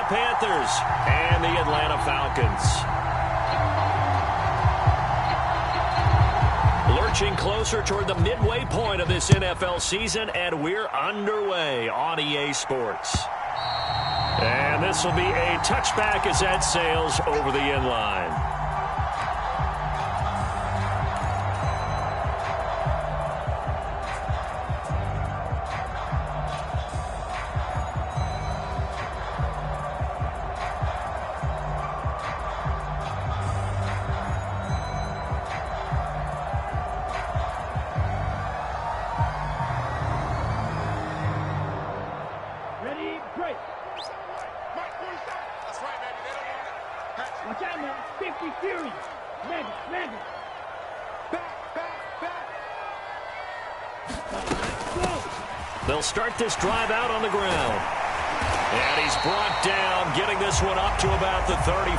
Panthers and the Atlanta Falcons. Lurching closer toward the midway point of this NFL season, and we're underway on EA Sports. And this will be a touchback as that sails over the end line. They'll start this drive out on the ground. And he's brought down, getting this one up to about the 35.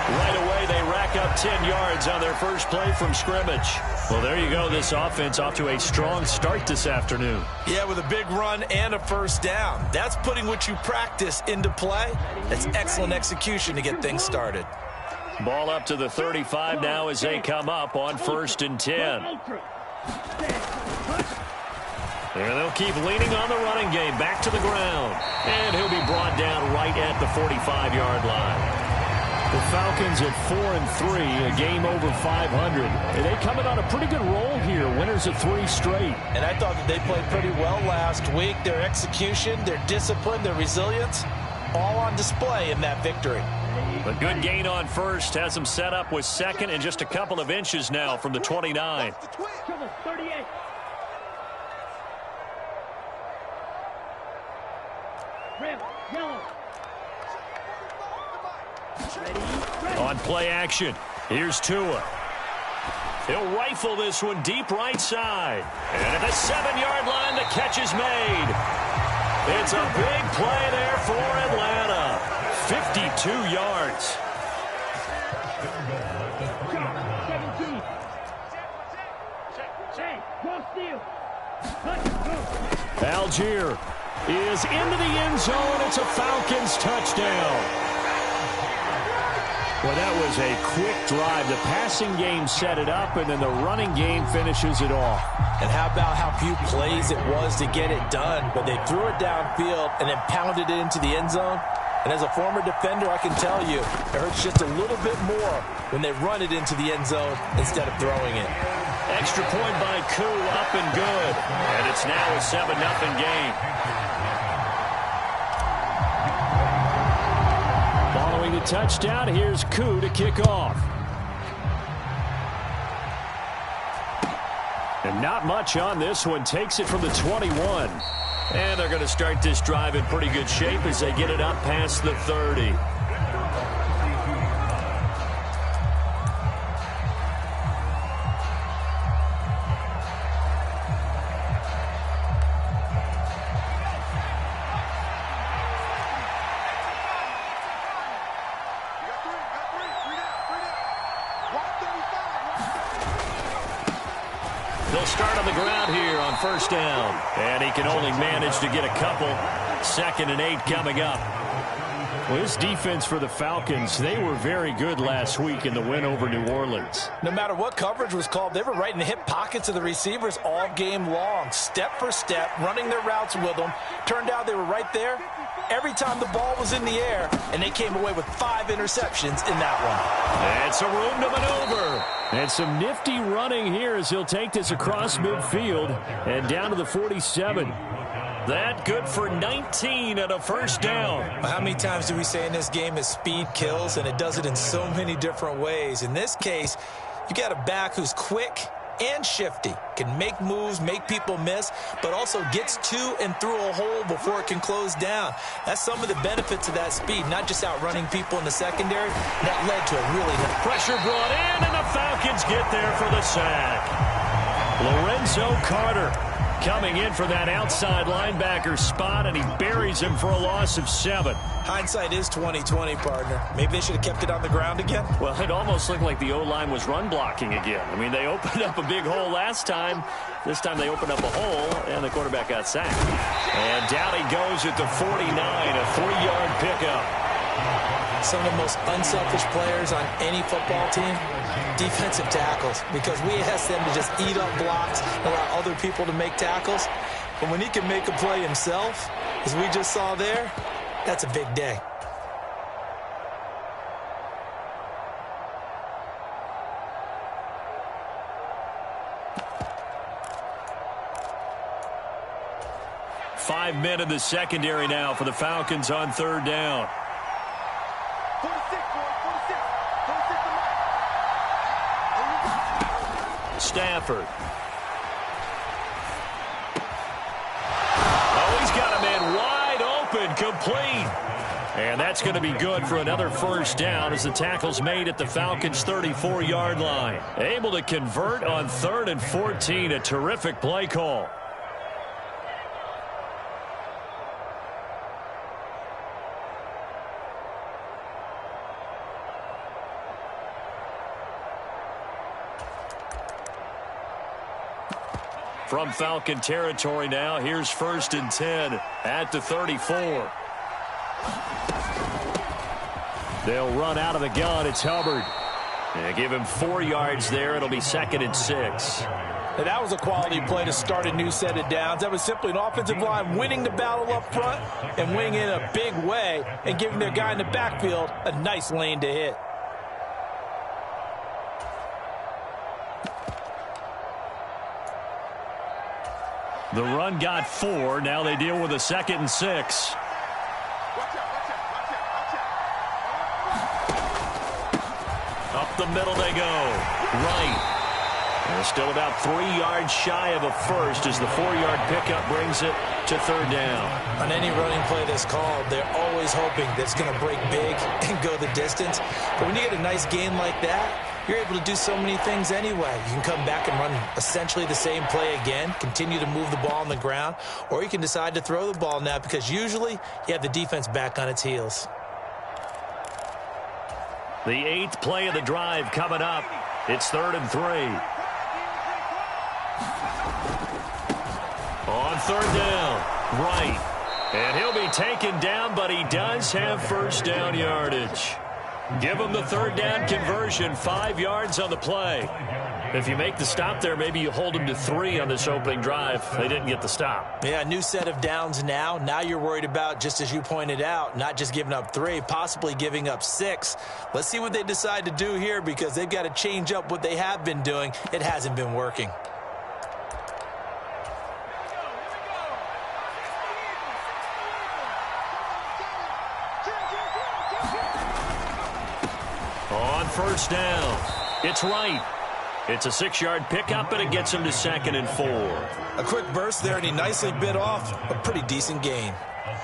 Right away, they rack up 10 yards on their first play from scrimmage. Well, there you go. This offense off to a strong start this afternoon. Yeah, with a big run and a first down. That's putting what you practice into play. That's excellent execution to get things started. Ball up to the 35 now as they come up on 1st and 10. And they'll keep leaning on the running game back to the ground. And he'll be brought down right at the 45-yard line. The Falcons at 4-3, a game over 500. And they come in on a pretty good roll here, winners of 3 straight. And I thought that they played pretty well last week. Their execution, their discipline, their resilience, all on display in that victory. A good gain on first has them set up with second and just a couple of inches now from the 29. 38. On play action, here's Tua. He'll rifle this one deep right side. And at the 7-yard line, the catch is made. It's a big play there for Atlanta. 52 yards. Algier is into the end zone. It's a Falcons touchdown. Well, that was a quick drive. The passing game set it up, and then the running game finishes it off. And how about how few plays it was to get it done, but they threw it downfield and then pounded it into the end zone. And as a former defender, I can tell you, it hurts just a little bit more when they run it into the end zone instead of throwing it. Extra point by Koo, up and good. And it's now a 7-0 game. Following the touchdown, here's Koo to kick off. And not much on this one. Takes it from the 21. And they're going to start this drive in pretty good shape as they get it up past the 30. They'll start on the ground here on first down. And he can only manage to get a couple. 2nd and 8 coming up. Well, this defense for the Falcons, they were very good last week in the win over New Orleans. No matter what coverage was called, they were right in the hip pockets of the receivers all game long. Step for step, running their routes with them. Turned out they were right there every time the ball was in the air, and they came away with 5 interceptions in that one. And some room to maneuver. And some nifty running here as he'll take this across midfield and down to the 47. That good for 19 and a first down. How many times do we say in this game is speed kills, and it does it in so many different ways. In this case, you got a back who's quick and shifty, can make moves, make people miss, but also gets to and through a hole before it can close down. That's some of the benefits of that speed, not just outrunning people in the secondary. That led to a really nice pressure brought in, and the Falcons get there for the sack. Lorenzo Carter coming in for that outside linebacker spot, and he buries him for a loss of 7. Hindsight is 20/20, partner. Maybe they should have kept it on the ground again. Well, it almost looked like the O-line was run blocking again. I mean, they opened up a big hole last time. This time they opened up a hole, and the quarterback got sacked. And down he goes at the 49, a 3-yard pickup. Some of the most unselfish players on any football team, defensive tackles, because we ask them to just eat up blocks and allow other people to make tackles. But when he can make a play himself, as we just saw there, that's a big day. Five men in the secondary now for the Falcons on 3rd down. Stafford. Oh, he's got a man wide open, complete. And that's going to be good for another 1st down as the tackle's made at the Falcons' 34-yard line. Able to convert on 3rd and 14, a terrific play call. From Falcon territory now, here's 1st and 10 at the 34. They'll run out of the gun. It's Hubbard. They give him 4 yards there. It'll be 2nd and 6. Now, that was a quality play to start a new set of downs. That was simply an offensive line winning the battle up front and winning in a big way and giving their guy in the backfield a nice lane to hit. The run got 4. Now they deal with a 2nd and 6. Up the middle they go. Right. And they're still about 3 yards shy of a first as the 4-yard pickup brings it to 3rd down. On any running play that's called, they're always hoping that it's going to break big and go the distance. But when you get a nice gain like that, you're able to do so many things anyway. You can come back and run essentially the same play again, continue to move the ball on the ground, or you can decide to throw the ball now because usually you have the defense back on its heels. The 8th play of the drive coming up. It's 3rd and 3. On 3rd down, right. And he'll be taken down, but he does have 1st down yardage. Give him the 3rd down conversion, 5 yards on the play. If you make the stop there, maybe you hold them to 3 on this opening drive. They didn't get the stop. Yeah, new set of downs now. Now you're worried about, just as you pointed out, not just giving up 3, possibly giving up 6. Let's see what they decide to do here because they've got to change up what they have been doing. It hasn't been working. On 1st down, it's right. It's a 6-yard pickup, and it gets him to 2nd and 4. A quick burst there, and he nicely bit off a pretty decent gain. A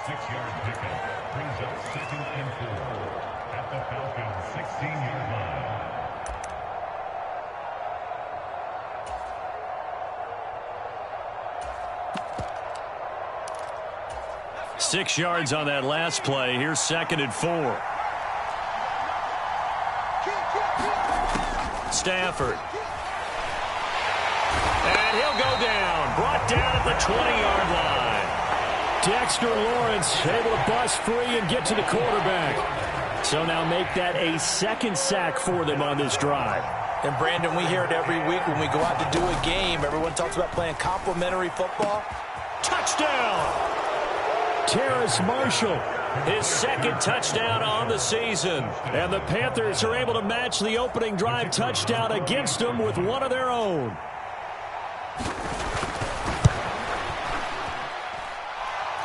6-yard pickup brings up 2nd and 4 at the Falcons' 16-yard line. 6 yards on that last play. Here's 2nd and 4. Stafford. And he'll go down. Brought down at the 20-yard line. Dexter Lawrence able to bust free and get to the quarterback. So now make that a 2nd sack for them on this drive. And, Brandon, we hear it every week when we go out to do a game. Everyone talks about playing complementary football. Touchdown! Terrace Marshall, his 2nd touchdown on the season. And the Panthers are able to match the opening drive touchdown against them with one of their own.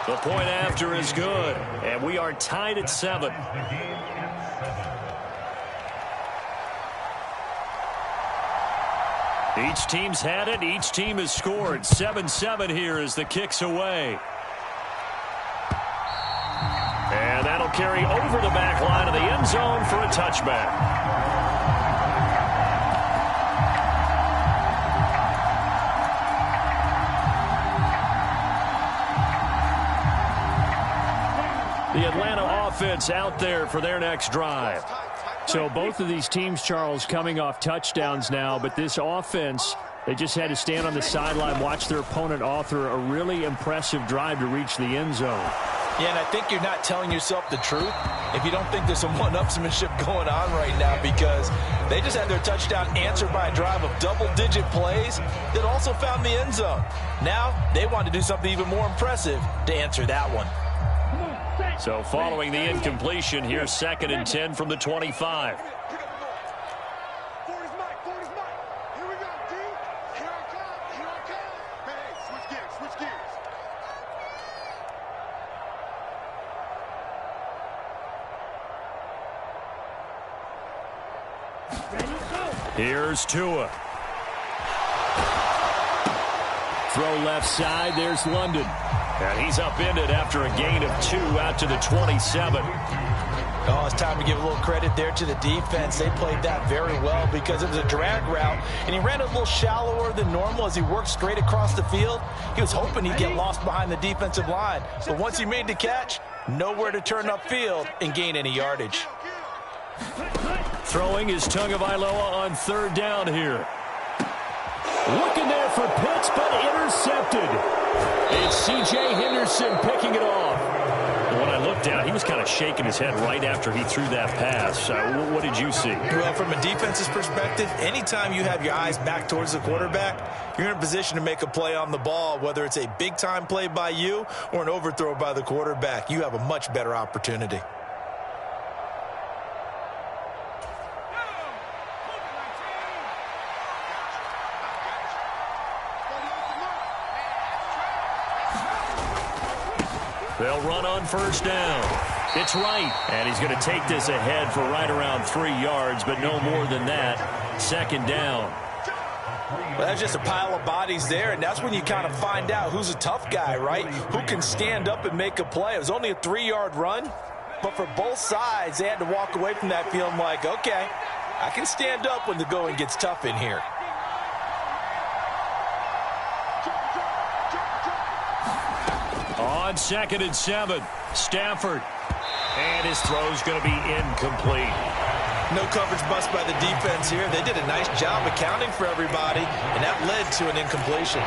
The point after is good, and we are tied at 7. Each team's had it. Each team has scored. 7-7 here as the kick's away. And that'll carry over the back line of the end zone for a touchback. offense out there for their next drive. So both of these teams, Charles, coming off touchdowns now, but this offense, they just had to stand on the sideline, watch their opponent author a really impressive drive to reach the end zone. Yeah, and I think you're not telling yourself the truth if you don't think there's some one-upsmanship going on right now, because they just had their touchdown answered by a drive of double-digit plays that also found the end zone. Now they want to do something even more impressive to answer that one. So following the incompletion, here's 2nd and 10 from the 25. Here's Tua. Throw left side. There's London. And he's upended after a gain of 2 out to the 27. Oh, it's time to give a little credit there to the defense. They played that very well because it was a drag route, and he ran a little shallower than normal as he worked straight across the field. He was hoping he'd get lost behind the defensive line, but once he made the catch, nowhere to turn upfield and gain any yardage. Throwing is Tagovailoa on 3rd down here. Looking there for Pitts, but intercepted. It's C.J. Henderson picking it off. When I looked down, he was kind of shaking his head right after he threw that pass. What did you see? Well, from a defense's perspective, anytime you have your eyes back towards the quarterback, you're in a position to make a play on the ball, whether it's a big-time play by you or an overthrow by the quarterback. You have a much better opportunity. They'll run on 1st down. It's right, and he's going to take this ahead for right around 3 yards, but no more than that. 2nd down. Well, that's just a pile of bodies there, and that's when you kind of find out who's a tough guy, right? Who can stand up and make a play. It was only a 3-yard run, but for both sides, they had to walk away from that feeling like, okay, I can stand up when the going gets tough in here. On 2nd and 7, Stafford. And his throw's going to be incomplete. No coverage bust by the defense here. They did a nice job accounting for everybody, and that led to an incompletion.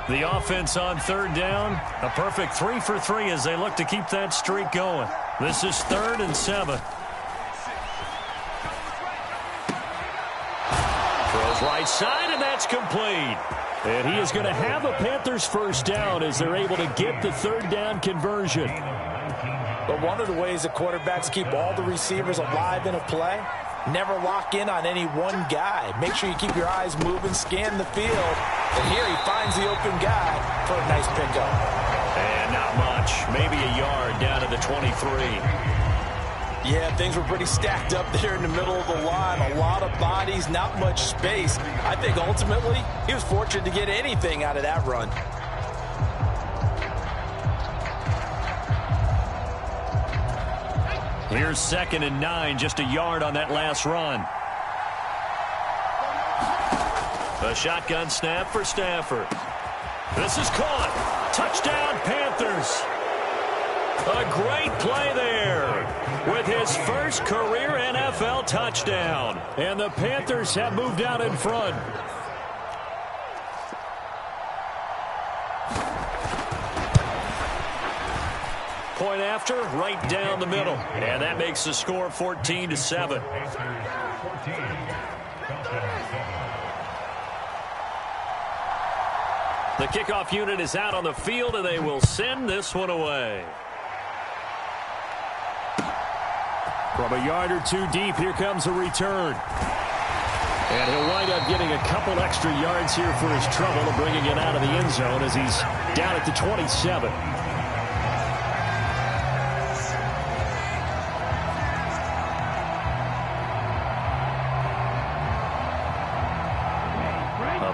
The offense on 3rd down, a perfect 3 for 3 as they look to keep that streak going. This is 3rd and 7. Throws right side, and that's complete. And he is going to have a Panthers 1st down as they're able to get the 3rd down conversion. But one of the ways the quarterbacks keep all the receivers alive in a play, never lock in on any one guy. Make sure you keep your eyes moving, scan the field. And here he finds the open guy for a nice pickup. And not much. Maybe a yard down to the 23. Yeah, things were pretty stacked up there in the middle of the line. A lot of bodies, not much space. I think ultimately he was fortunate to get anything out of that run. Here's 2nd and 9, just a yard on that last run. A shotgun snap for Stafford. This is caught. Touchdown, Panthers. A great play there with his first career NFL touchdown. And the Panthers have moved out in front. Point after, right down the middle. And that makes the score 14-7. The kickoff unit is out on the field, and they will send this one away. From a yard or 2 deep, here comes a return. And he'll wind up getting a couple extra yards here for his trouble and bringing it out of the end zone as he's down at the 27.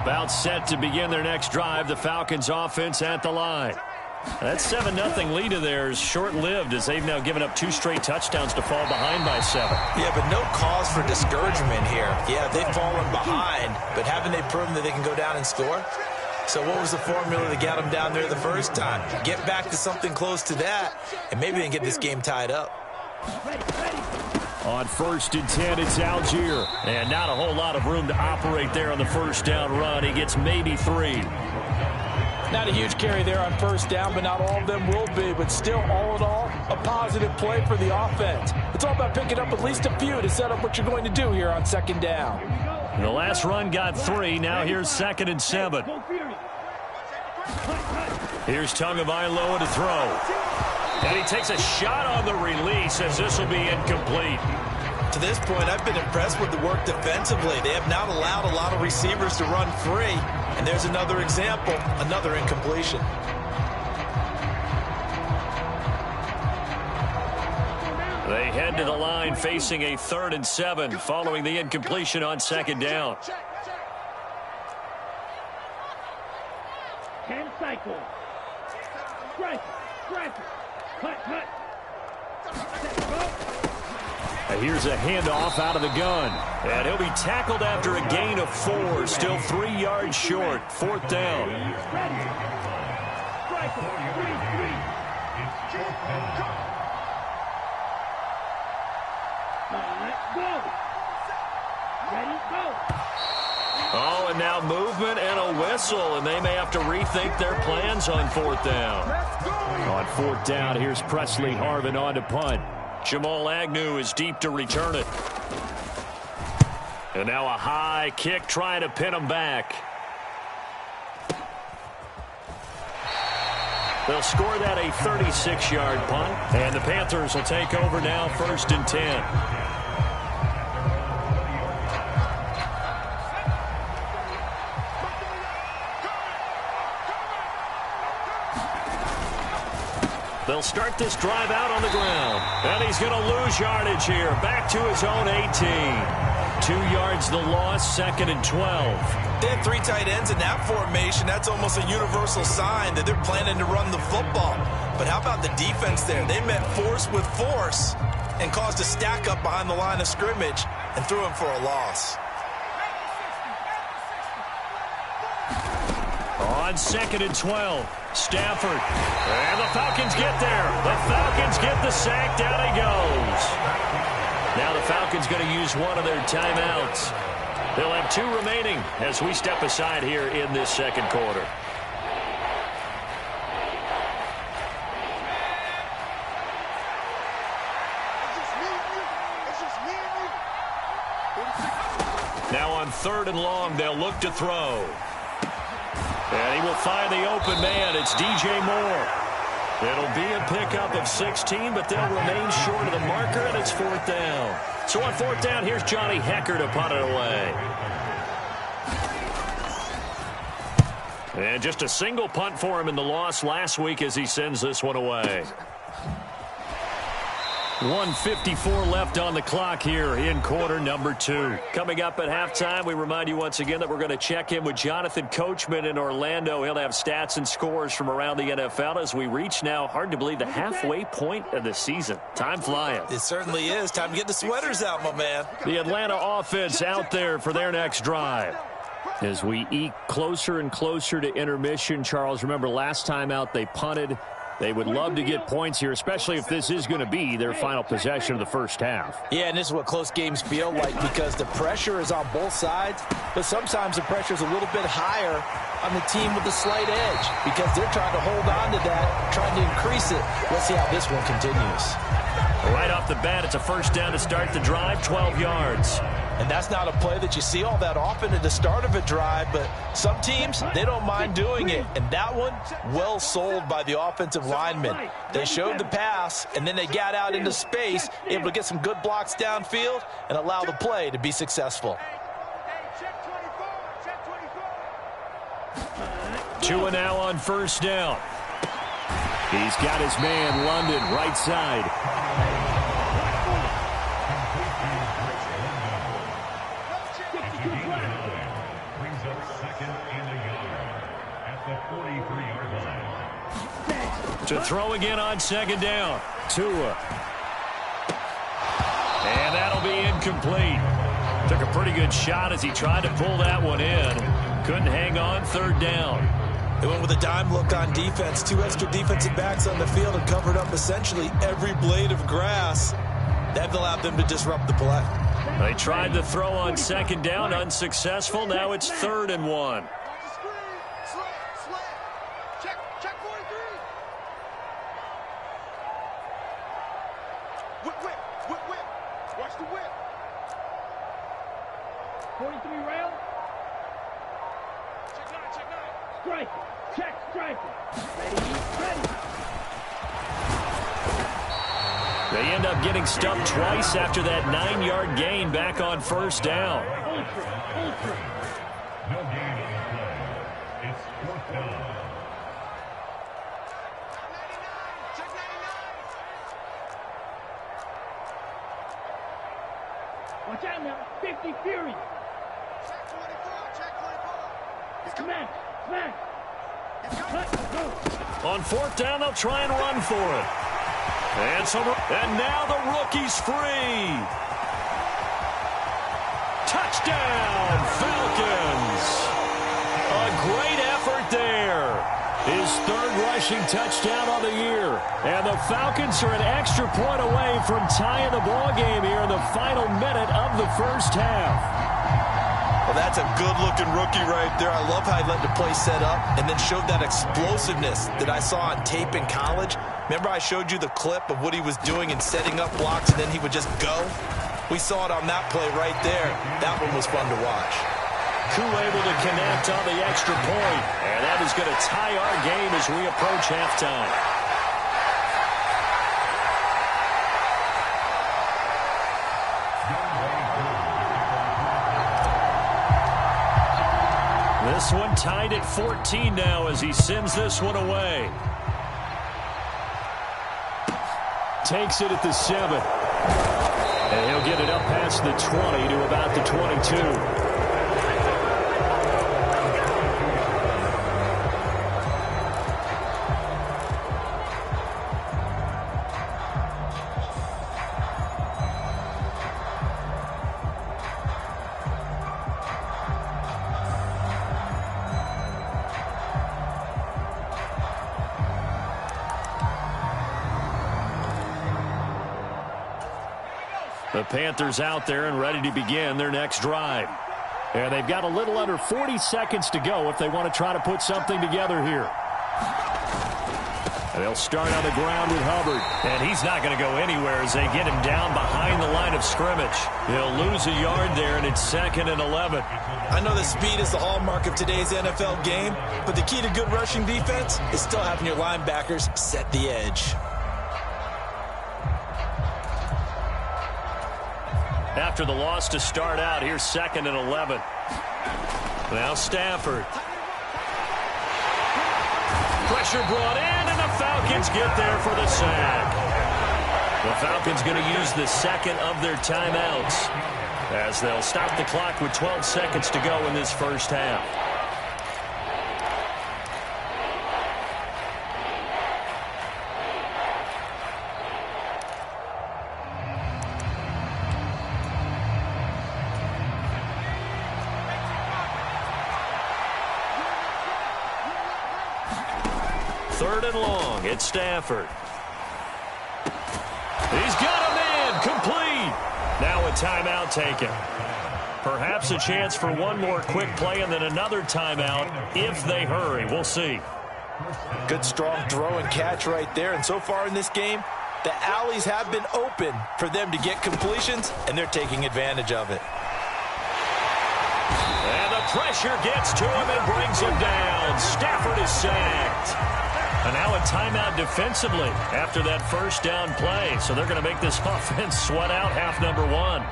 About set to begin their next drive. The Falcons offense at the line. That 7-0 lead of theirs short-lived as they've now given up 2 straight touchdowns to fall behind by 7. Yeah, but no cause for discouragement here. Yeah, they've fallen behind, but haven't they proven that they can go down and score? So what was the formula that got them down there the first time? Get back to something close to that, and maybe they can get this game tied up. On 1st and 10, it's Algier. And not a whole lot of room to operate there on the first down run. He gets maybe 3. Not a huge carry there on first down, but not all of them will be. But still, all in all, a positive play for the offense. It's all about picking up at least a few to set up what you're going to do here on 2nd down. The last run got 3. Now here's 2nd and 7. Here's Tagovailoa to throw. And he takes a shot on the release as this will be incomplete. To this point, I've been impressed with the work defensively. They have not allowed a lot of receivers to run free. And there's another example, another incompletion. They head to the line facing a 3rd and 7 following the incompletion on 2nd down. 10 cycles. Strike. Cut. Here's a handoff out of the gun. And he'll be tackled after a gain of 4. Still 3 yards short. 4th down. Oh, and now movement and a whistle, and they may have to rethink their plans on 4th down. On 4th down, here's Presley Harvin on to punt. Jamal Agnew is deep to return it. And now a high kick trying to pin him back. They'll score that a 36-yard punt, and the Panthers will take over now 1st and 10. They'll start this drive out on the ground. And he's going to lose yardage here. Back to his own 18. 2 yards the loss, 2nd and 12. They had 3 tight ends in that formation. That's almost a universal sign that they're planning to run the football. But how about the defense there? They met force with force and caused a stack up behind the line of scrimmage and threw him for a loss. On 2nd and 12, Stafford. And the Falcons get there. The Falcons get the sack. Down he goes. Now the Falcons going to use one of their timeouts. They'll have 2 remaining as we step aside here in this 2nd quarter. Now on 3rd and long, they'll look to throw. And he will find the open man. It's DJ Moore. It'll be a pickup of 16, but they'll remain short of the marker, and it's 4th down. So on 4th down, here's Johnny Hecker to punt it away. And just a single punt for him in the loss last week as he sends this one away. 1:54 left on the clock here in quarter number 2. Coming up at halftime, we remind you once again that we're going to check in with Jonathan Coachman in Orlando. He'll have stats and scores from around the NFL as we reach now, hard to believe, the halfway point of the season. Time flying. It certainly is. Time to get the sweaters out, my man. The Atlanta offense out there for their next drive. As we eke closer and closer to intermission, Charles, remember last time out they punted. They would love to get points here, especially if this is going to be their final possession of the first half. Yeah, and this is what close games feel like because the pressure is on both sides, but sometimes the pressure is a little bit higher on the team with the slight edge because they're trying to hold on to that, trying to increase it. Let's see how this one continues. Right off the bat, it's a first down to start the drive, 12 yards. And that's not a play that you see all that often at the start of a drive, but some teams, they don't mind doing it. And that one, well sold by the offensive linemen. They showed the pass, and then they got out into space, able to get some good blocks downfield and allow the play to be successful. 2 now on first down. He's got his man, London, right side. To throw again on second down. Tua. And that'll be incomplete. Took a pretty good shot as he tried to pull that one in. Couldn't hang on third down. They went with a dime look on defense. 2 extra defensive backs on the field and covered up essentially every blade of grass. That allowed them to disrupt the play. They tried to throw on second down, unsuccessful. Now it's 3rd and 1. Watch the whip. 43 round. Check 9, check 9. Strike it. Check, strike it. Ready. They end up getting stumped twice after that 9-yard gain back on first down. Ultra. No gain on the play. It's 4th down. Check 99. Watch out now. 50 Fury. Check 24. Check 24. Smack. Go. On 4th down, they'll try and run for it. And now the rookie's free. Touchdown, Falcons. A great effort there. His 3rd rushing touchdown of the year. And the Falcons are an extra point away from tying the ball game here in the final minute of the first half. Well, that's a good-looking rookie right there. I love how he let the play set up and then showed that explosiveness that I saw on tape in college. Remember I showed you the clip of what he was doing and setting up blocks, and then he would just go? We saw it on that play right there. That one was fun to watch. Koo able to connect on the extra point, and that is going to tie our game as we approach halftime. This one tied at 14 now as he sends this one away. Takes it at the 7. And he'll get it up past the 20 to about the 22. The Panthers out there and ready to begin their next drive. And they've got a little under 40 seconds to go if they want to try to put something together here. And they'll start on the ground with Hubbard. And he's not going to go anywhere as they get him down behind the line of scrimmage. He'll lose a yard there, and it's 2nd and 11. I know the speed is the hallmark of today's NFL game, but the key to good rushing defense is still having your linebackers set the edge. After the loss to start out, here's 2nd and 11. Now Stafford. Pressure brought in, and the Falcons get there for the sack. The Falcons going to use the 2nd of their timeouts as they'll stop the clock with 12 seconds to go in this first half. Third and long, it's Stafford. He's got a man, complete. Now a timeout taken. Perhaps a chance for one more quick play and then another timeout if they hurry. We'll see. Good strong throw and catch right there. And so far in this game, the alleys have been open for them to get completions, and they're taking advantage of it. And the pressure gets to him and brings him down. Stafford is sacked. And now a timeout defensively after that first down play. So they're going to make this offense sweat out half number 1.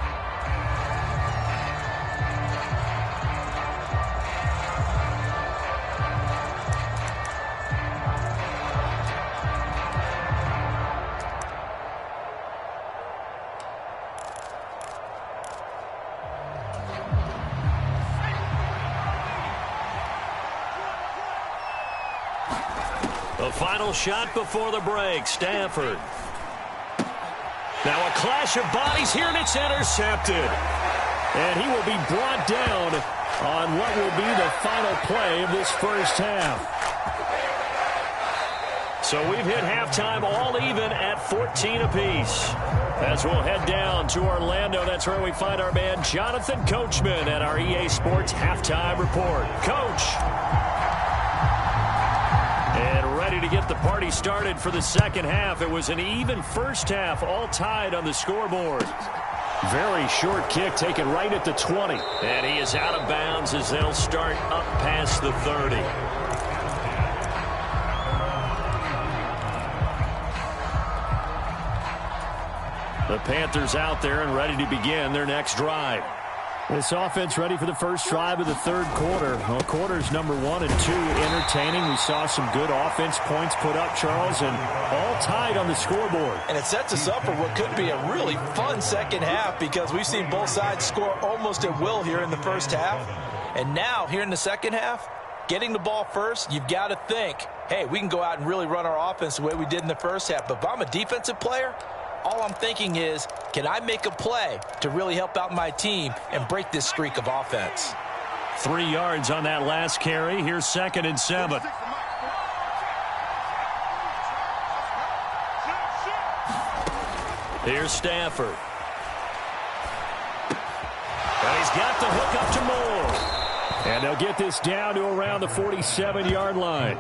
The final shot before the break. Stafford. Now a clash of bodies here, and it's intercepted. And he will be brought down on what will be the final play of this first half. So we've hit halftime all even at 14 apiece. As we'll head down to Orlando, that's where we find our man Jonathan Coachman at our EA Sports Halftime Report. Coach. And ready to get the party started for the second half. It was an even first half, all tied on the scoreboard. Very short kick taken right at the 20. And he is out of bounds as they'll start up past the 30. The Panthers out there and ready to begin their next drive. This offense ready for the first drive of the third quarter. Well, quarters number 1 and 2 entertaining. We saw some good offense points put up, Charles, and all tied on the scoreboard. And it sets us up for what could be a really fun second half because we've seen both sides score almost at will here in the first half. And now, here in the second half, getting the ball first, you've got to think, hey, we can go out and really run our offense the way we did in the first half. But if I'm a defensive player, all I'm thinking is, can I make a play to really help out my team and break this streak of offense? 3 yards on that last carry. Here's 2nd and 7. Here's Stafford. And he's got the hook up to Moore. And they'll get this down to around the 47-yard line.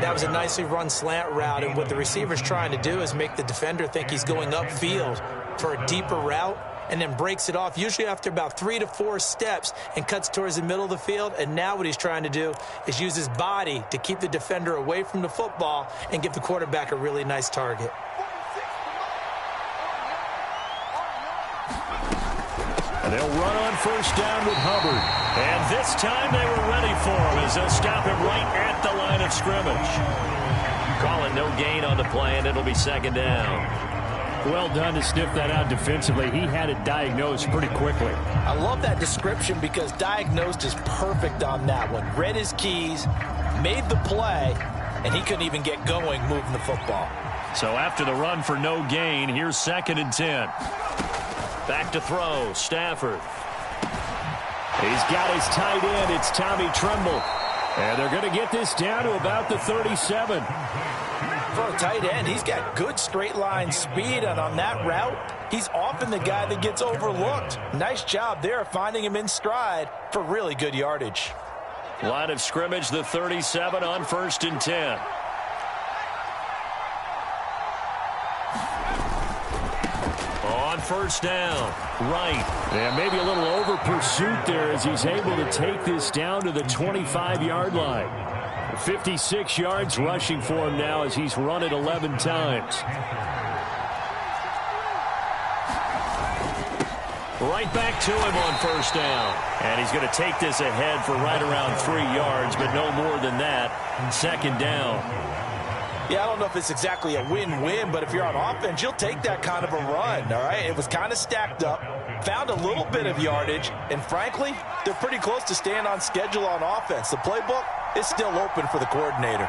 That was a nicely run slant route, and what the receiver's trying to do is make the defender think he's going upfield for a deeper route and then breaks it off, usually after about 3 to 4 steps, and cuts towards the middle of the field. And now what he's trying to do is use his body to keep the defender away from the football and give the quarterback a really nice target. And they'll run on first down with Hubbard. And this time they were ready for him as they'll stop him right at the line of scrimmage. Calling no gain on the play, and it'll be 2nd down. Well done to sniff that out defensively. He had it diagnosed pretty quickly. I love that description because diagnosed is perfect on that one. Read his keys, made the play, and he couldn't even get going moving the football. So after the run for no gain, here's 2nd and 10. Back to throw, Stafford. He's got his tight end. It's Tommy Tremble. And they're going to get this down to about the 37. For a tight end, he's got good straight line speed, and on that route, he's often the guy that gets overlooked. Nice job there finding him in stride for really good yardage. Line of scrimmage, the 37 on 1st and 10. On first down, right. And maybe a little over pursuit there as he's able to take this down to the 25-yard line. 56 yards rushing for him now as he's run it 11 times. Right back to him on first down. And he's going to take this ahead for right around 3 yards, but no more than that. 2nd down. Yeah, I don't know if it's exactly a win-win, but if you're on offense, you'll take that kind of a run, all right? It was kind of stacked up, found a little bit of yardage, and frankly, they're pretty close to staying on schedule on offense. The playbook is still open for the coordinator.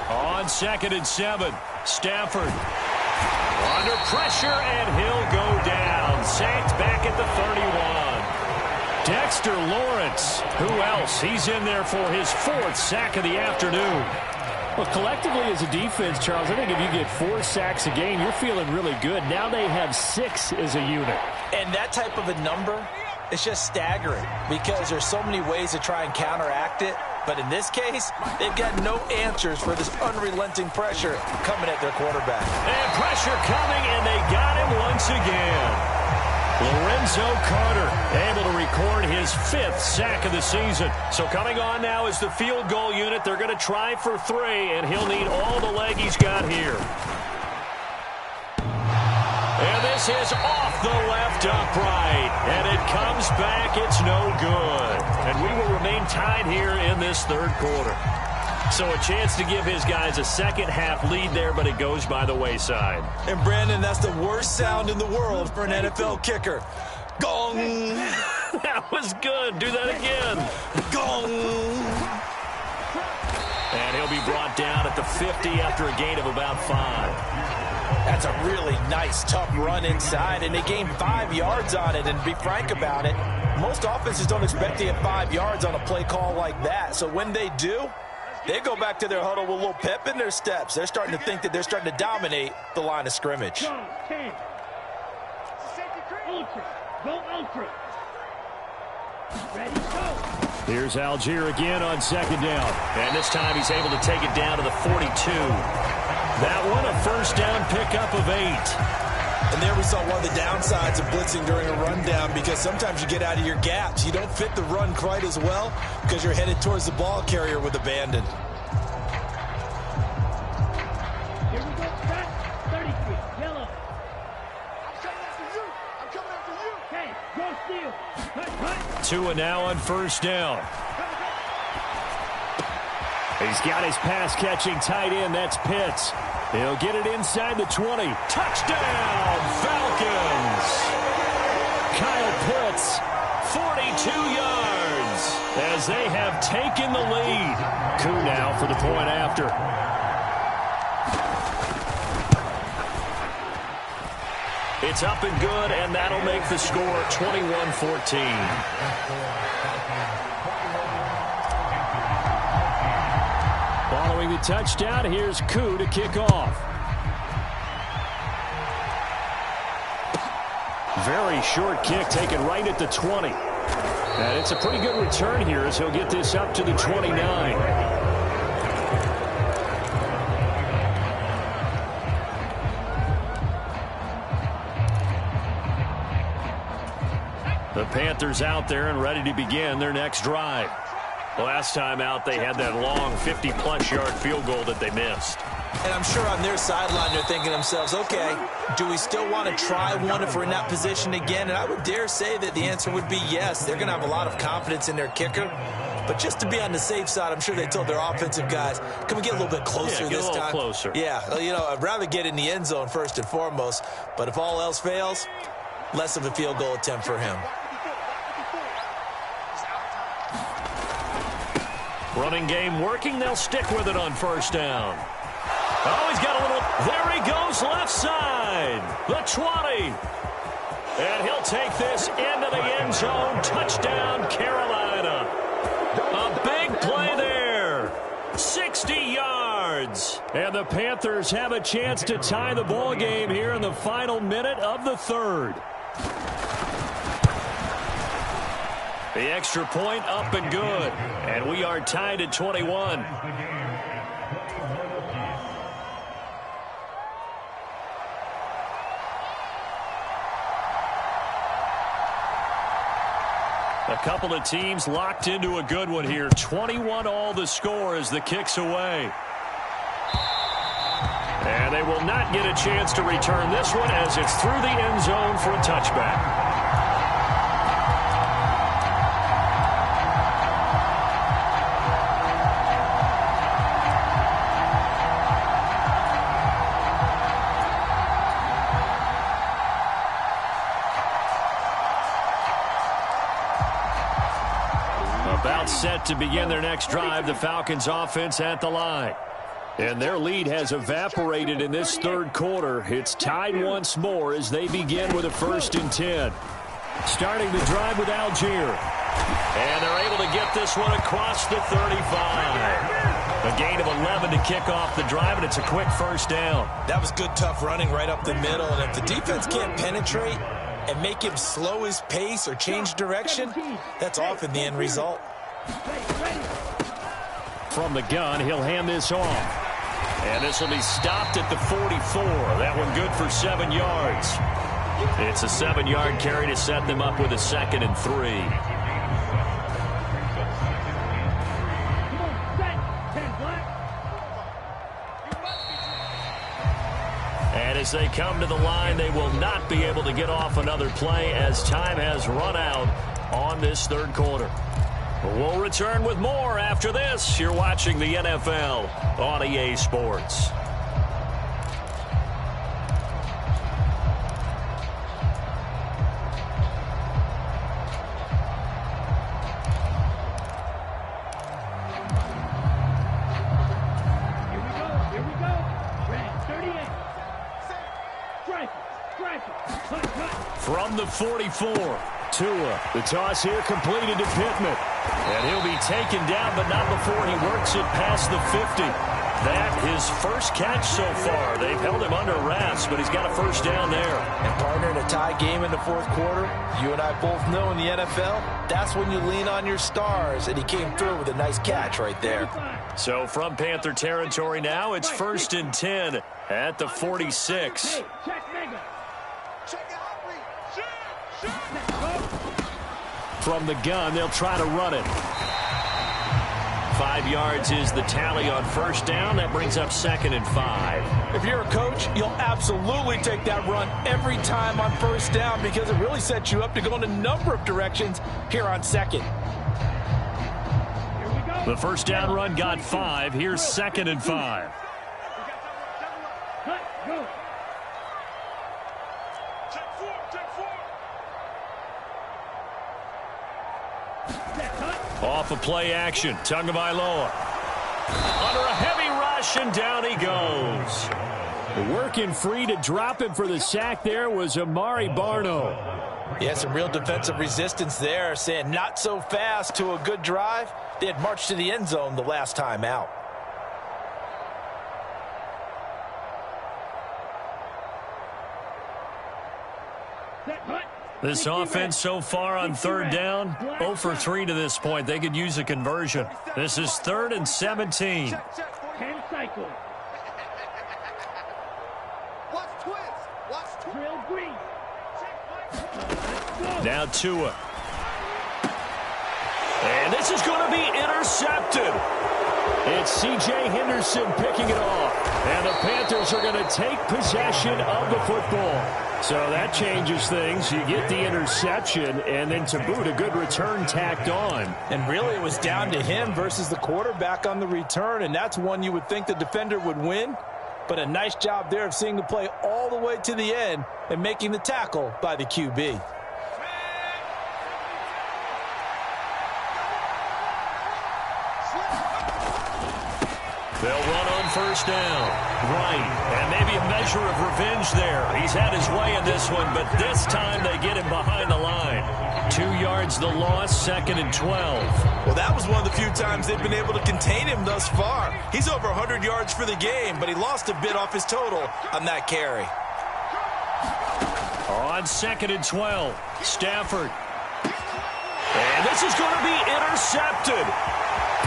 On 2nd and 7, Stafford under pressure, and he'll go down. Sacked back at the 31. Dexter Lawrence, who else? He's in there for his 4th sack of the afternoon. Well, collectively as a defense, Charles, I think if you get 4 sacks a game, you're feeling really good. Now they have 6 as a unit. And that type of a number is just staggering because there's so many ways to try and counteract it. But in this case, they've got no answers for this unrelenting pressure coming at their quarterback. And pressure coming, and they got him once again. Lorenzo Carter able to record his 5th sack of the season. So coming on now is the field goal unit. They're going to try for 3, and he'll need all the leg he's got here. And this is off the left upright. And it comes back. It's no good. And we will remain tied here in this 3rd quarter. So a chance to give his guys a second half lead there, but it goes by the wayside. And Brandon, that's the worst sound in the world for an NFL kicker. Gong! That was good. Do that again. Gong! And he'll be brought down at the 50 after a gain of about 5. That's a really nice, tough run inside, and they gained 5 yards on it. And to be frank about it, most offenses don't expect to get 5 yards on a play call like that. So when they do, they go back to their huddle with a little pep in their steps. They're starting to think that they're starting to dominate the line of scrimmage. Go, 10. Ultra. Go ultra. Ready, go. Here's Algier again on second down. And this time he's able to take it down to the 42. That one a first down pickup of 8. And there we saw one of the downsides of blitzing during a rundown, because sometimes you get out of your gaps. You don't fit the run quite as well because you're headed towards the ball carrier with abandon. Here we go. Back. 33. Yellow. I'm coming after you. Hey, go steal. Cut. Tua now on first down. He's got his pass-catching tight end. That's Pitts. He'll get it inside the 20. Touchdown, Falcons! Kyle Pitts, 42 yards, as they have taken the lead. Koo now for the point after. It's up and good, and that'll make the score 21-14. Following the touchdown, here's Koo to kick off. Very short kick taken right at the 20. And it's a pretty good return here as he'll get this up to the 29. The Panthers out there and ready to begin their next drive. Last time out, they had that long 50-plus yard field goal that they missed. And I'm sure on their sideline they're thinking to themselves, okay, do we still want to try one if we're in that position again? And I would dare say that the answer would be yes. They're going to have a lot of confidence in their kicker. But just to be on the safe side, I'm sure they told their offensive guys, can we get a little bit closer this time? Get a little closer. Yeah, you know, I'd rather get in the end zone first and foremost. But if all else fails, less of a field goal attempt for him. Running game working. They'll stick with it on first down. Oh, he's got a little. There he goes, left side. The 20. And he'll take this into the end zone. Touchdown, Carolina. A big play there. 60 yards. And the Panthers have a chance to tie the ball game here in the final minute of the third. The extra point up and good. And we are tied at 21. A couple of teams locked into a good one here. 21 all the score as the kick's away. And they will not get a chance to return this one as it's through the end zone for a touchback. About set to begin their next drive, the Falcons offense at the line. And their lead has evaporated in this third quarter. It's tied once more as they begin with a 1st and 10. Starting the drive with Algier. And they're able to get this one across the 35. A gain of 11 to kick off the drive, and it's a quick first down. That was good, tough running right up the middle. And if the defense can't penetrate and make him slow his pace or change direction, that's often the end result. From the gun, he'll hand this off. And this will be stopped at the 44. That one good for 7 yards. It's a 7-yard carry to set them up with a 2nd and 3. And as they come to the line, they will not be able to get off another play as time has run out on this third quarter. We'll return with more after this. You're watching the NFL on EA Sports. from the 44. Tua, the toss here completed to Pittman. And he'll be taken down, but not before he works it past the 50. That his first catch so far. They've held him under wraps, but he's got a first down there. And partner, in a tie game in the fourth quarter, you and I both know in the NFL, that's when you lean on your stars, and he came through with a nice catch right there. So from Panther territory now, it's 1st and 10 at the 46. From the gun, they'll try to run it. 5 yards is the tally on first down. That brings up 2nd and 5. If you're a coach, you'll absolutely take that run every time on first down because it really sets you up to go in a number of directions here on second. The first down run got 5. Here's 2nd and 5. Off of play action, Tagovailoa. Under a heavy rush, and down he goes. Working free to drop him for the sack there was Amari Barno. Yeah, some real defensive resistance there, saying not so fast to a good drive. They had marched to the end zone the last time out. This offense so far on third down, 0 for 3 to this point. They could use a conversion. This is 3rd and 17. Now Tua. And this is going to be intercepted. It's C.J. Henderson picking it off. And the Panthers are going to take possession of the football. So that changes things. You get the interception, and then to boot, a good return tacked on. And really, it was down to him versus the quarterback on the return, and that's one you would think the defender would win. But a nice job there of seeing the play all the way to the end and making the tackle by the QB. They'll run on first down. Right. And maybe a measure of revenge there. He's had his way in this one, but this time they get him behind the line. 2 yards the loss, 2nd and 12. Well, that was one of the few times they've been able to contain him thus far. He's over 100 yards for the game, but he lost a bit off his total on that carry. On 2nd and 12, Stafford. And this is going to be intercepted.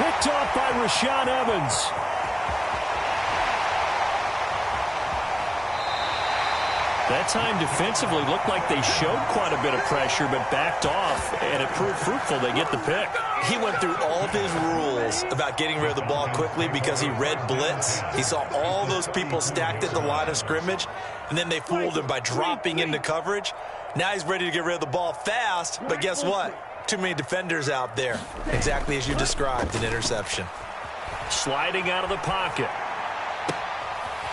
Picked off by Rashaan Evans. That time defensively looked like they showed quite a bit of pressure but backed off, and it proved fruitful. They get the pick. He went through all of his rules about getting rid of the ball quickly because he read blitz. He saw all those people stacked at the line of scrimmage, and then they fooled him by dropping into coverage. Now he's ready to get rid of the ball fast, but guess what? Too many defenders out there. Exactly as you described, an interception. Sliding out of the pocket.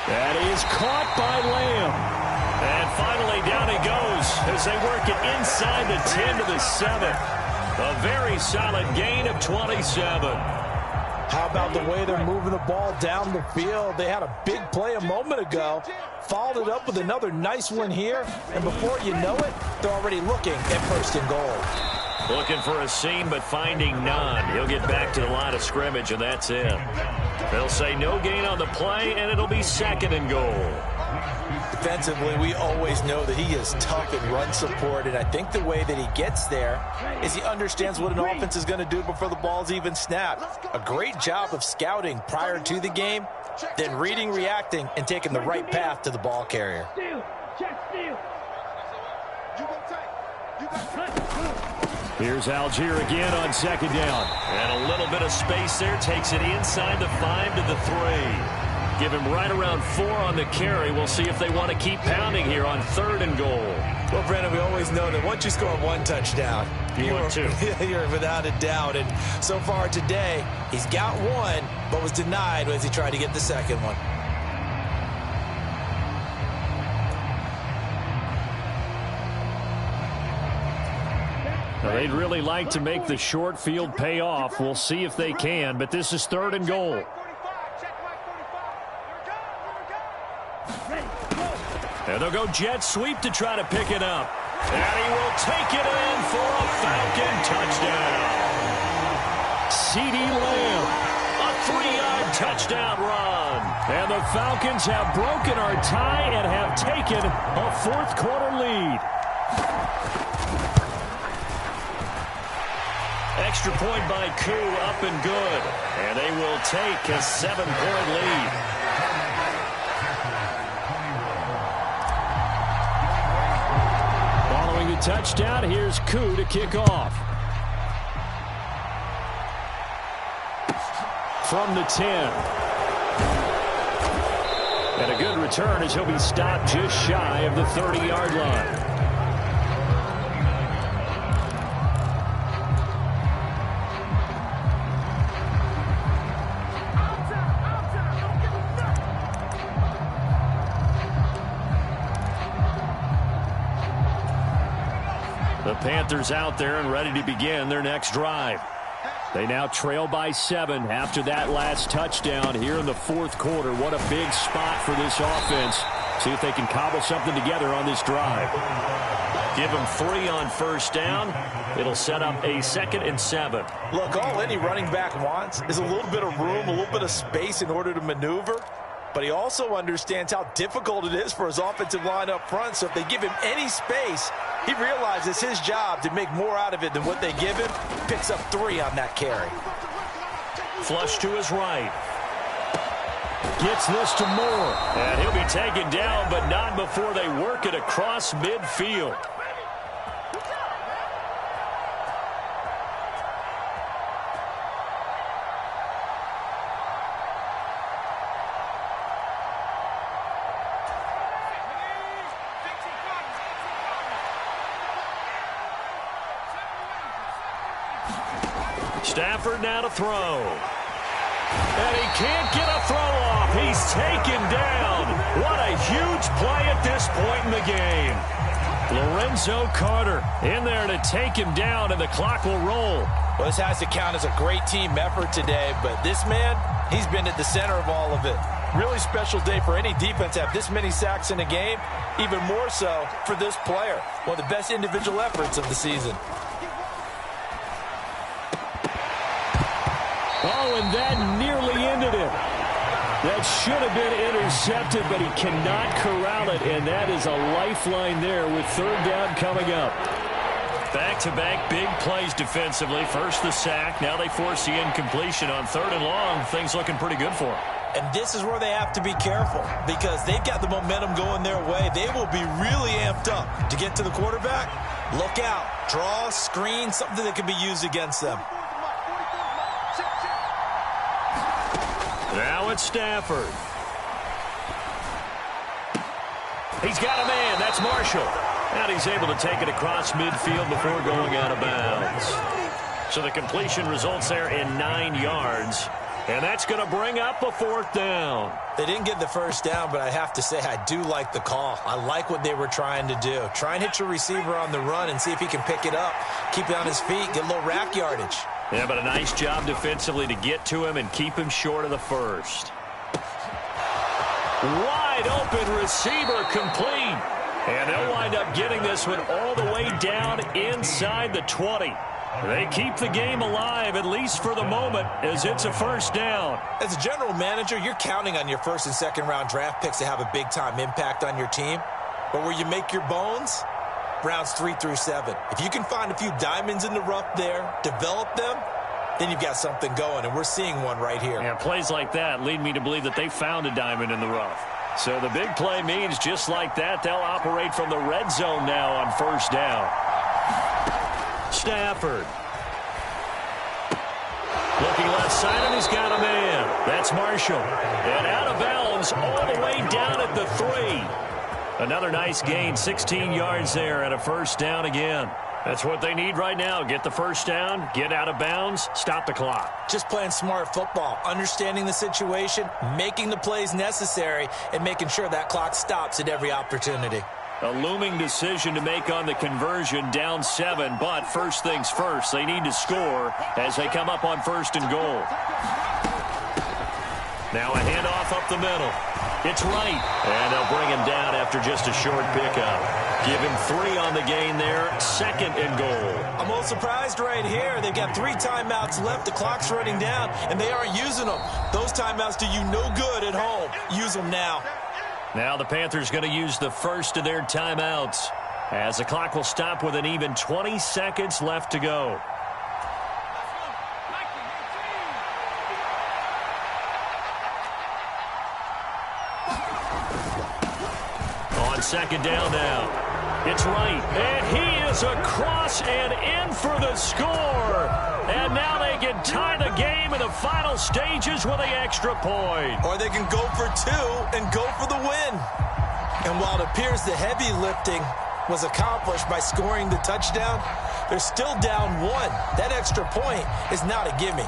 That is caught by Lamb. And finally, down he goes as they work it inside the 10 to the 7. A very solid gain of 27. How about the way they're moving the ball down the field? They had a big play a moment ago, followed it up with another nice one here, and before you know it, they're already looking at 1st and goal. Looking for a seam, but finding none. He'll get back to the line of scrimmage, and that's it. They'll say no gain on the play, and it'll be 2nd and goal. Defensively, we always know that he is tough in run support, and I think the way that he gets there is he understands what an offense is going to do before the ball's even snapped. A great job of scouting prior to the game, then reading, reacting, and taking the right path to the ball carrier. Here's Algier again on 2nd down. And a little bit of space there. Takes it inside the 5 to the 3. Give him right around 4 on the carry. We'll see if they want to keep pounding here on 3rd and goal. Well, Brandon, we always know that once you score 1 touchdown, you're without a doubt. And so far today, he's got 1, but was denied as he tried to get the 2nd one. Now, they'd really like to make the short field pay off. We'll see if they can, but this is 3rd and goal. And they'll go jet sweep to try to pick it up. And he will take it in for a Falcon touchdown. CeeDee Lamb, a 3-yard touchdown run. And the Falcons have broken our tie and have taken a fourth-quarter lead. Extra point by Koo, up and good. And they will take a 7-point lead. Following the touchdown, here's Koo to kick off. From the 10. And a good return as he'll be stopped just shy of the 30-yard line. The Panthers out there and ready to begin their next drive. They now trail by 7 after that last touchdown here in the fourth quarter. What a big spot for this offense. See if they can cobble something together on this drive. Give them 3 on first down. It'll set up a 2nd and 7. Look, all any running back wants is a little bit of room, a little bit of space in order to maneuver. But he also understands how difficult it is for his offensive line up front. So if they give him any space, he realizes his job to make more out of it than what they give him. Picks up 3 on that carry. Flush to his right. Gets this to Moore. And he'll be taken down, but not before they work it across midfield. Stafford now to throw. And he can't get a throw off. He's taken down. What a huge play at this point in the game. Lorenzo Carter in there to take him down, and the clock will roll. Well, this has to count as a great team effort today, but this man, he's been at the center of all of it. Really special day for any defense to have this many sacks in a game, even more so for this player. One of the best individual efforts of the season. Oh, and that nearly ended it. That should have been intercepted, but he cannot corral it, and that is a lifeline there with third down coming up. Back-to-back big plays defensively. First the sack. Now they force the incompletion on 3rd and long. Things looking pretty good for them. And this is where they have to be careful because they've got the momentum going their way. They will be really amped up to get to the quarterback. Look out. Draw, screen, something that can be used against them. Now it's Stafford. He's got a man. That's Marshall. And he's able to take it across midfield before going out of bounds. So the completion results there in 9 yards. And that's going to bring up a 4th down. They didn't get the first down, but I have to say I do like the call. I like what they were trying to do. Try and hit your receiver on the run and see if he can pick it up. Keep it on his feet, get a little rack yardage. Yeah, but a nice job defensively to get to him and keep him short of the first. Wide open receiver complete. And they'll wind up getting this one all the way down inside the 20. They keep the game alive, at least for the moment, as it's a first down. As a general manager, you're counting on your first and second round draft picks to have a big-time impact on your team. But where you make your bones, rounds 3 through 7. If you can find a few diamonds in the rough there, develop them, then you've got something going, and we're seeing one right here. Yeah, plays like that lead me to believe that they found a diamond in the rough. So the big play means just like that, they'll operate from the red zone now on first down. Stafford. Looking left side, and he's got a man. That's Marshall. And out of bounds all the way down at the 3. Another nice gain, 16 yards there and a first down again. That's what they need right now. Get the first down, get out of bounds, stop the clock. Just playing smart football, understanding the situation, making the plays necessary, and making sure that clock stops at every opportunity. A looming decision to make on the conversion, down 7, but first things first, they need to score as they come up on 1st and goal. Now a handoff up the middle. It's right. And they'll bring him down after just a short pickup. Give him 3 on the gain there. 2nd and goal. I'm a little surprised right here. They've got 3 timeouts left. The clock's running down, and they aren't using them. Those timeouts do you no good at home. Use them now. Now the Panthers going to use the first of their timeouts, as the clock will stop with an even 20 seconds left to go. On 2nd down now. It's right, and he is across and in for the score. And now they can tie the game in the final stages with an extra point. Or they can go for 2 and go for the win. And while it appears the heavy lifting was accomplished by scoring the touchdown, they're still down 1. That extra point is not a gimme.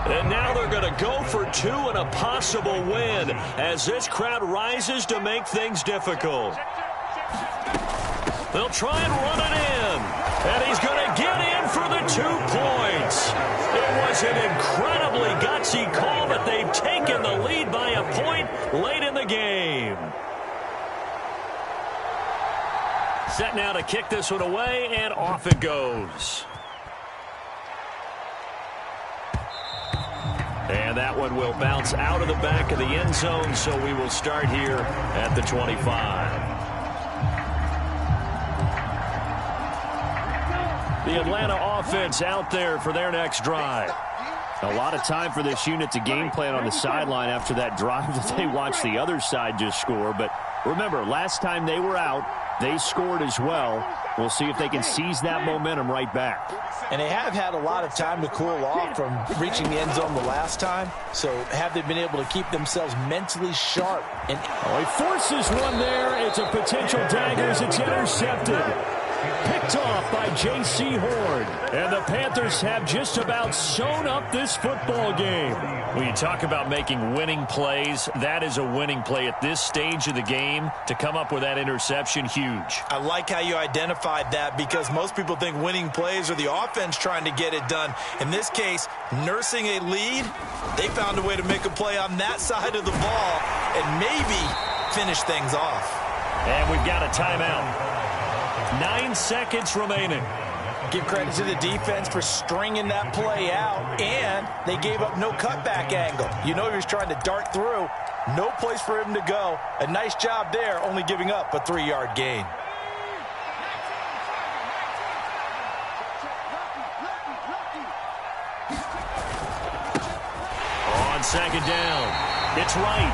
And now they're going to go for 2 and a possible win as this crowd rises to make things difficult. They'll try and run it in. And he's going to get in for the 2 points. It was an incredibly gutsy call, but they've taken the lead by a point late in the game. Set now to kick this one away, and off it goes. And that one will bounce out of the back of the end zone, so we will start here at the 25. The Atlanta offense out there for their next drive. A lot of time for this unit to game plan on the sideline after that drive that they watched the other side just score. But remember, last time they were out, they scored as well. We'll see if they can seize that momentum right back. And they have had a lot of time to cool off from reaching the end zone the last time. So have they been able to keep themselves mentally sharp? And he forces one there. It's a potential dagger as it's intercepted. Picked off by J.C. Horn. And the Panthers have just about sewn up this football game. When you talk about making winning plays, that is a winning play at this stage of the game. To come up with that interception, huge. I like how you identified that, because most people think winning plays are the offense trying to get it done. In this case, nursing a lead, they found a way to make a play on that side of the ball and maybe finish things off. And we've got a timeout. 9 seconds remaining. Give credit to the defense for stringing that play out, and they gave up no cutback angle. You know he was trying to dart through. No place for him to go. A nice job there, only giving up a 3-yard gain. On 2nd down, it's right.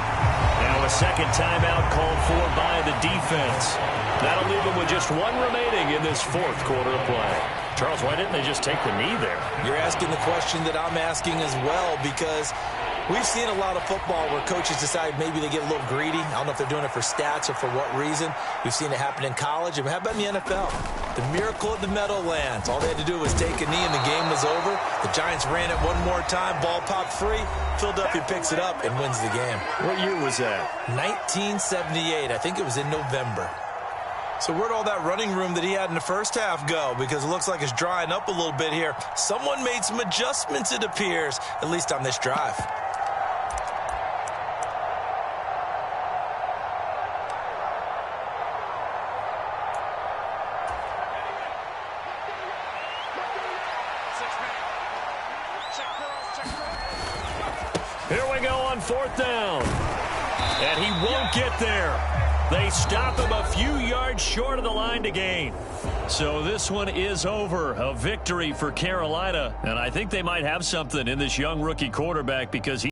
Now a second timeout called for by the defense. That'll leave them with just 1 remaining in this 4th quarter of play. Charles, why didn't they just take the knee there? You're asking the question that I'm asking as well, because we've seen a lot of football where coaches decide maybe they get a little greedy. I don't know if they're doing it for stats or for what reason. We've seen it happen in college. And how about in the NFL? The miracle of the Meadowlands. All they had to do was take a knee and the game was over. The Giants ran it one more time. Ball popped free. Philadelphia picks it up and wins the game. What year was that? 1978. I think it was in November. So where'd all that running room that he had in the first half go? Because it looks like it's drying up a little bit here. Someone made some adjustments, it appears, at least on this drive. Here we go on 4th down. And he won't get there. They stop him a few yards short of the line to gain. So this one is over. A victory for Carolina. And I think they might have something in this young rookie quarterback, because he